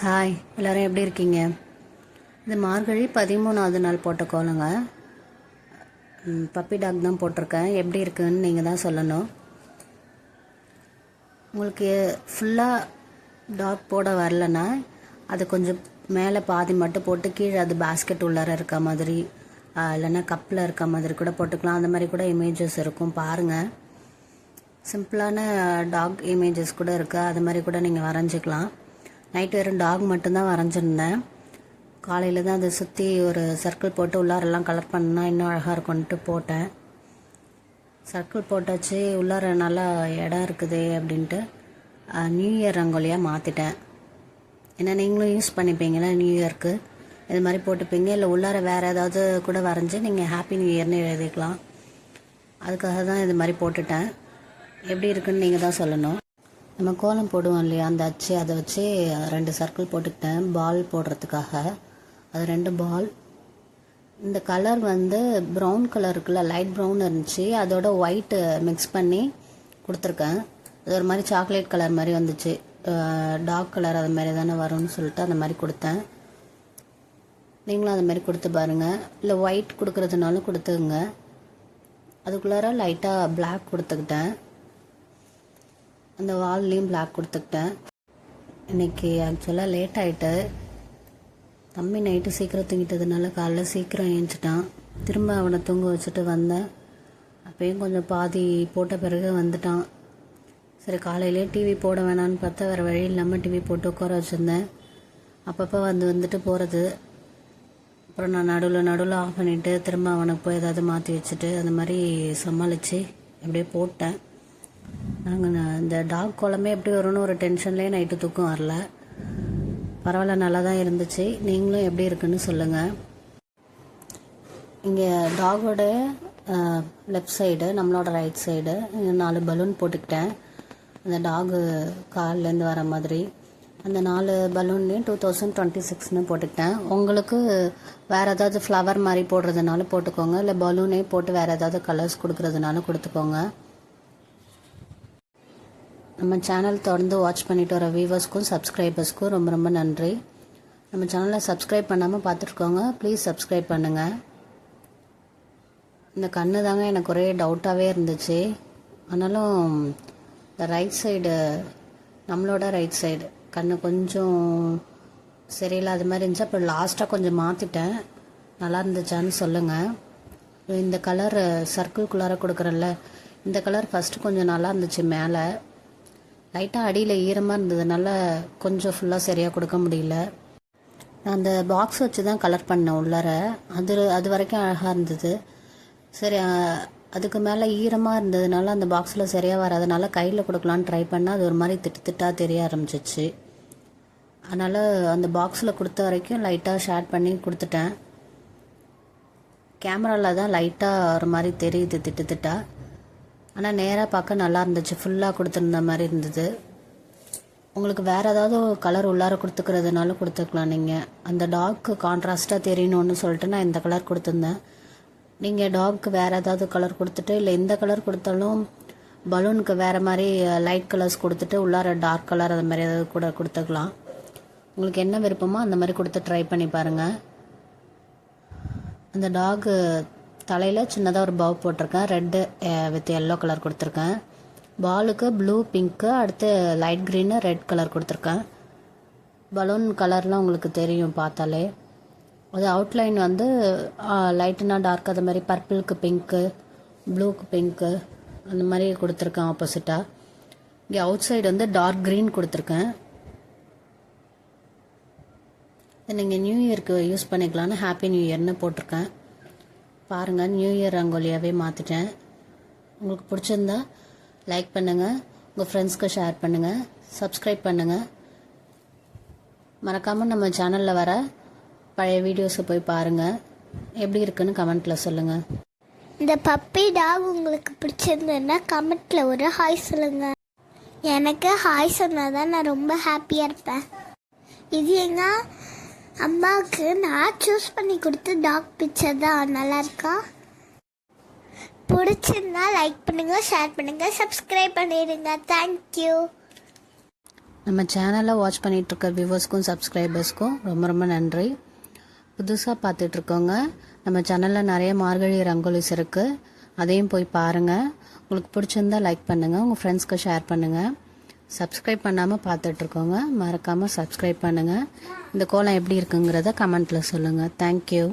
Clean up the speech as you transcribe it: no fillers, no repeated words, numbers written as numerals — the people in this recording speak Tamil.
ஹாய், எல்லோரும் எப்படி இருக்கீங்க? இது மார்கழி 13வது நாள் போட்ட கோலங்க. பப்பி டாக் தான் போட்டிருக்கேன். எப்படி இருக்குன்னு நீங்கள் தான் சொல்லணும். உங்களுக்கு ஃபுல்லாக டாக் போட வரலன்னா அது கொஞ்சம் மேலே பாதி மட்டும் போட்டு கீழே அது பேஸ்கெட் உள்ளார இருக்க மாதிரி இல்லைன்னா கப்பில் இருக்க மாதிரி கூட போட்டுக்கலாம். அந்த மாதிரி கூட இமேஜஸ் இருக்கும், பாருங்கள். சிம்பிளான டாக் இமேஜஸ் கூட இருக்குது, அது மாதிரி கூட நீங்கள் வரைஞ்சிக்கலாம். நைட்டு வெறும் டாக் மட்டும்தான் வரைஞ்சிருந்தேன். காலையில் தான் அதை சுற்றி ஒரு சர்க்கிள் போட்டு உள்ளாரெல்லாம் கலர் பண்ணால் இன்னும் அழகாக இருக்கும்ன்ட்டு போட்டேன். சர்க்கிள் போட்டாச்சு, உள்ளார நல்லா இடம் இருக்குது அப்படின்ட்டு நியூ இயர் ரங்கோலியாக மாற்றிட்டேன். ஏன்னா நீங்களும் யூஸ் பண்ணிப்பீங்களா நியூ இயர்க்கு, இது மாதிரி போட்டுப்பீங்க. இல்லை உள்ளார வேறு ஏதாவது கூட வரைஞ்சி நீங்கள் ஹாப்பி நியூ இயர்னு எழுதிக்கலாம். அதுக்காக தான் இது மாதிரி போட்டுட்டேன். எப்படி இருக்குன்னு நீங்கள் தான் சொல்லணும். நம்ம கோலம் போடுவோம் இல்லையா, அந்த அச்சு அதை வச்சு 2 சர்க்கிள் போட்டுக்கிட்டேன் பால் போடுறதுக்காக. அது 2 பால். இந்த கலர் வந்து ப்ரௌன் கலர் இருக்குல்ல, லைட் ப்ரௌன் இருந்துச்சு, அதோட ஒயிட்டு மிக்ஸ் பண்ணி கொடுத்துருக்கேன். அது ஒரு மாதிரி சாக்லேட் கலர் மாதிரி வந்துச்சு. டார்க் கலர் அது மாதிரி தானே வரும்னு சொல்லிட்டு அந்த மாதிரி கொடுத்தேன். நீங்களும் அது மாதிரி கொடுத்து பாருங்கள். இல்லை ஒயிட் கொடுக்குறதுனாலும் கொடுத்துங்க. அதுக்குள்ளார லைட்டாக பிளாக் கொடுத்துக்கிட்டேன். அந்த வால்லையும் பிளாக் கொடுத்துக்கிட்டேன். இன்றைக்கி ஆக்சுவலாக லேட் ஆகிட்டு, தம்பி நைட்டு சீக்கிரம் தூங்கிட்டதுனால காலைல சீக்கிரம் ஏஞ்சிட்டான். திரும்ப அவனை தூங்க வச்சுட்டு வந்தேன். அப்பயும் கொஞ்சம் பாதி போட்ட பிறகு வந்துட்டான். சரி காலையிலே டிவி போட வேணான்னு பார்த்தா வேறு வழி இல்லாமல் டிவி போட்டு உட்கார வச்சுருந்தேன். அப்பப்போ வந்துட்டு போகிறது. அப்புறம் நான் நடுவில் ஆஃப் பண்ணிவிட்டு திரும்ப அவனுக்கு போய் ஏதாவது மாற்றி வச்சுட்டு அந்த மாதிரி சமாளித்து அப்படியே போட்டேன். நாங்கள் இந்த டாக் கோலமே எப்படி வரும்னு ஒரு டென்ஷன்லேயே நைட்டு தூக்கம் வரல. பரவாயில்ல, நல்லா தான் இருந்துச்சு. நீங்களும் எப்படி இருக்குன்னு சொல்லுங்கள். இங்கே டாகோட லெஃப்ட் சைடு, நம்மளோட ரைட் சைடு 4 பலூன் போட்டுக்கிட்டேன். அந்த டாகு கால்லேருந்து வர மாதிரி அந்த 4 பலூன்லேயும் 2026ன்னு போட்டுக்கிட்டேன். உங்களுக்கு வேறு ஏதாவது ஃப்ளவர் மாதிரி போடுறதுனால போட்டுக்கோங்க, இல்லை பலூனே போட்டு வேறு ஏதாவது கலர்ஸ் கொடுக்குறதுனால கொடுத்துக்கோங்க. நம்ம சேனல் தொடர்ந்து வாட்ச் பண்ணிட்டு வர வியூவர்ஸ்க்கும் சப்ஸ்கிரைபர்ஸ்க்கும் ரொம்ப ரொம்ப நன்றி. நம்ம சேனலை சப்ஸ்கிரைப் பண்ணாமல் பார்த்துருக்கோங்க, ப்ளீஸ் சப்ஸ்கிரைப் பண்ணுங்கள். இந்த கண்ணு தாங்க எனக்கு ஒரே டவுட்டாகவே இருந்துச்சு. ஆனாலும் இந்த ரைட் சைடு, நம்மளோட ரைட் சைடு கண்ணு கொஞ்சம் சரியில்லாத மாதிரி இருந்துச்சு. அப்புறம் லாஸ்ட்டாக கொஞ்சம் மாற்றிட்டேன். நல்லா இருந்துச்சான்னு சொல்லுங்கள். இந்த கலர் சர்க்கிள்குள்ளார கொடுக்குறல்ல, இந்த கலர் ஃபஸ்ட்டு கொஞ்சம் நல்லா இருந்துச்சு. மேலே லைட்டாக அடியில் ஈரமாக இருந்ததுனால கொஞ்சம் ஃபுல்லாக சரியாக கொடுக்க முடியல. நான் அந்த பாக்ஸ் வச்சு தான் கலர் பண்ணேன் உள்ளார. அது வரைக்கும் அழகாக இருந்தது. சரி, அதுக்கு மேலே ஈரமாக இருந்ததுனால அந்த பாக்ஸில் சரியாக வராதனால கையில் கொடுக்கலான்னு ட்ரை பண்ணால் அது ஒரு மாதிரி திட்டாக தெரிய ஆரம்பிச்சிச்சு. அதனால் அந்த பாக்ஸில் கொடுத்த வரைக்கும் லைட்டாக ஷேட் பண்ணி கொடுத்துட்டேன். கேமராவில் தான் லைட்டாக ஒரு மாதிரி தெரியுது திட்டா. ஆனால் நேராக பார்க்க நல்லா இருந்துச்சு, ஃபுல்லாக கொடுத்துருந்த மாதிரி இருந்தது. உங்களுக்கு வேறு ஏதாவது கலர் உள்ளார கொடுத்துக்கிறதுனால கொடுத்துக்கலாம். நீங்கள் அந்த டாக்கு கான்ட்ராஸ்ட்டாக தெரியணும்னு சொல்லிட்டு நான் இந்த கலர் கொடுத்துருந்தேன். நீங்கள் டாக்கு வேறு ஏதாவது கலர் கொடுத்துட்டு, இல்லை இந்த கலர் கொடுத்தாலும் பலூனுக்கு வேறு மாதிரி லைட் கலர்ஸ் கொடுத்துட்டு உள்ளார டார்க் கலர் அது மாதிரி ஏதாவது கூட கொடுத்துக்கலாம். உங்களுக்கு என்ன விருப்பமோ அந்த மாதிரி கொடுத்து ட்ரை பண்ணி பாருங்கள். அந்த டாகு தலையில் சின்னதாக ஒரு பவ் போட்டிருக்கேன், ரெட்டு வித் எல்லோ கலர் கொடுத்துருக்கேன். பாலுக்கு ப்ளூ, பிங்க்கு, அடுத்து லைட் க்ரீனு, ரெட் கலர் கொடுத்துருக்கேன். பலூன் கலர்லாம் உங்களுக்கு தெரியும் பார்த்தாலே. அது அவுட்லைன் வந்து லைட்டுனா டார்க், அது மாதிரி பர்பிளுக்கு பிங்க்கு, ப்ளூக்கு பிங்க்கு அந்த மாதிரி கொடுத்துருக்கேன் ஆப்போசிட்டாக. இங்கே அவுட் சைடு வந்து டார்க் க்ரீன் கொடுத்துருக்கேன். நீங்கள் நியூ இயர்க்கு யூஸ் பண்ணிக்கலான்னு ஹாப்பி நியூ இயர்னு போட்டிருக்கேன். பாருங்கள், நியூ இயர் ரங்கோலியாகவே மாற்றிட்டேன். உங்களுக்கு பிடிச்சிருந்தா லைக் பண்ணுங்கள், உங்கள் ஃப்ரெண்ட்ஸ்க்கு ஷேர் பண்ணுங்கள், சப்ஸ்கிரைப் பண்ணுங்கள். மறக்காமல் நம்ம சேனலில் வர பழைய வீடியோஸை போய் பாருங்கள். எப்படி இருக்குன்னு கமெண்ட்டில் சொல்லுங்கள். இந்த பப்பி டாக் உங்களுக்கு பிடிச்சிருந்ததுன்னா கமெண்ட்டில் ஒரு ஹாய் சொல்லுங்கள். எனக்கு ஹாய் சொன்னால் தான் நான் ரொம்ப ஹாப்பியாக இருப்பேன். இது எங்கள் அம்மாவுக்கு நான் சூஸ் பண்ணி கொடுத்த டாக் பிக்சர் தான். நல்லா இருக்கா? பிடிச்சிருந்தா லைக் பண்ணுங்கள், ஷேர் பண்ணுங்கள், சப்ஸ்கிரைப் பண்ணிடுங்க. தேங்க்யூ. நம்ம சேனலை வாட்ச் பண்ணிகிட்ருக்க வியூவர்ஸ்க்கும் சப்ஸ்கிரைபர்ஸ்க்கும் ரொம்ப ரொம்ப நன்றி. புதுசாக பார்த்துட்ருக்கோங்க. நம்ம சேனலில் நிறைய மார்கழி ரங்கோலிஸ் இருக்குது, அதையும் போய் பாருங்கள். உங்களுக்கு பிடிச்சிருந்தா லைக் பண்ணுங்கள், உங்கள் ஃப்ரெண்ட்ஸ்க்கு ஷேர் பண்ணுங்கள். சப்ஸ்கிரைப் பண்ணாமல் பார்த்துட்ருக்கோங்க, மறக்காமல் சப்ஸ்கிரைப் பண்ணுங்கள். இந்த கோலம் எப்படி இருக்குங்கிறத கமெண்ட்டில் சொல்லுங்கள். தேங்க்யூ.